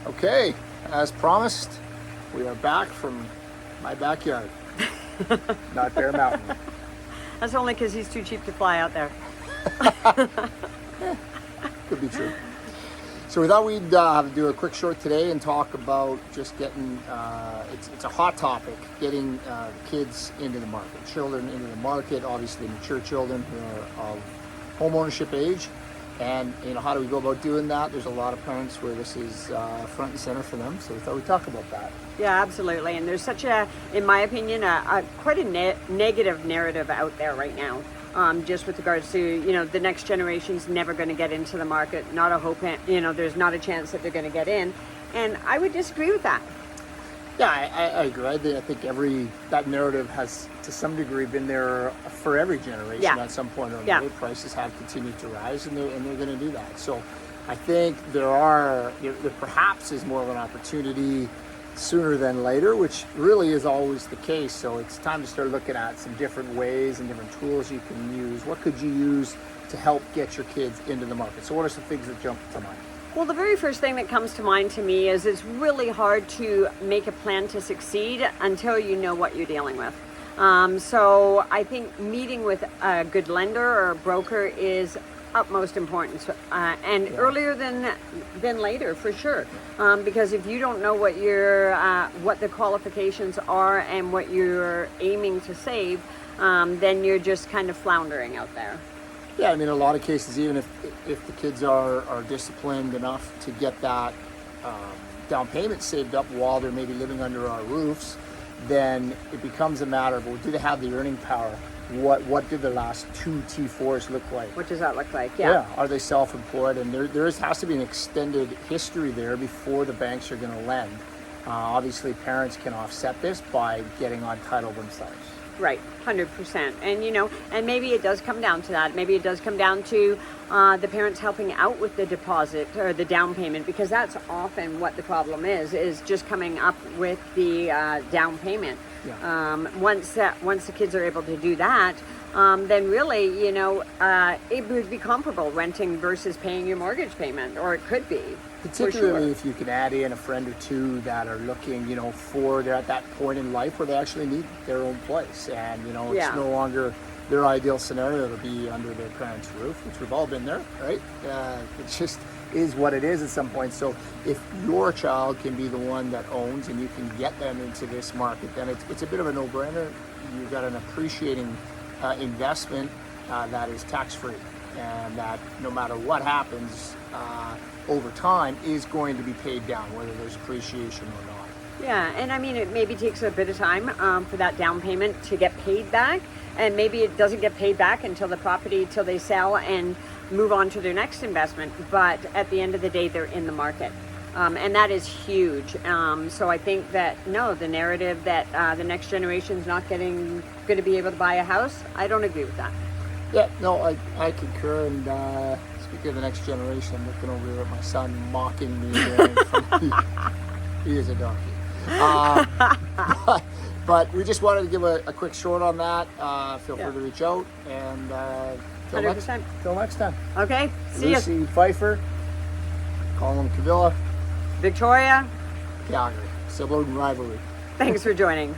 Okay, as promised, we are back from my backyard, not Bear Mountain. That's only because he's too cheap to fly out there. Could be true. So we thought we'd do a quick short today and talk about just getting, it's a hot topic, getting kids into the market, children into the market, obviously mature children who are of home ownership age. And, how do we go about doing that? There's a lot of parents where this is front and center for them, so we thought we'd talk about that. Yeah, absolutely. And there's such a, in my opinion, quite a negative narrative out there right now. Just with regards to, the next generation's never going to get into the market. Not a hope, there's not a chance that they're going to get in. And I would disagree with that. Yeah, I agree. I think that narrative has to some degree been there for every generation at some point or another. Prices have continued to rise and they're going to do that. So I think there perhaps is more of an opportunity sooner than later, which really is always the case. So it's time to start looking at some different ways and different tools you can use. What could you use to help get your kids into the market? So what are some things that jump to mind? Well, the very first thing that comes to mind to me is it's really hard to make a plan to succeed until you know what you're dealing with. So I think meeting with a good lender or a broker is utmost importance, and earlier than later for sure. Because if you don't know what the qualifications are and what you're aiming to save, then you're just kind of floundering out there. Yeah, in a lot of cases, even if the kids are disciplined enough to get that down payment saved up while they're maybe living under our roofs, then it becomes a matter of, well, do they have the earning power? What did the last 2 T4s look like? What does that look like? Yeah. Are they self-employed? And there has to be an extended history there before the banks are going to lend. Obviously, parents can offset this by getting on title themselves. Right, 100%. And, and maybe it does come down to that. Maybe it does come down to the parents helping out with the deposit or the down payment, because that's often what the problem is just coming up with the down payment. Yeah. Once the kids are able to do that, then really, it would be comparable renting versus paying your mortgage payment, or it could be. Particularly if you can add in a friend or two that are looking, they're at that point in life where they actually need their own place. And, it's no longer their ideal scenario to be under their parents' roof, which we've all been there, right? It just is what it is at some point. So if your child can be the one that owns and you can get them into this market, then it's a bit of a no-brainer. You've got an appreciating investment that is tax-free, and that no matter what happens over time is going to be paid down, whether there's appreciation or not. Yeah, and it maybe takes a bit of time for that down payment to get paid back, and maybe it doesn't get paid back until they sell and move on to their next investment. But at the end of the day, they're in the market. And that is huge. So I think that, the narrative that the next generation's not going to be able to buy a house, I don't agree with that. Yeah, no, I concur. And speaking of the next generation, I'm looking over here at my son mocking me there in front of me. He is a donkey. But we just wanted to give a quick short on that. Feel free to reach out. And till 100%. Next time. Okay, see you. Lucy Pfeiffer, Colin Cavilla, Victoria, Calgary, Sibling Rivalry. thanks for joining. Yeah.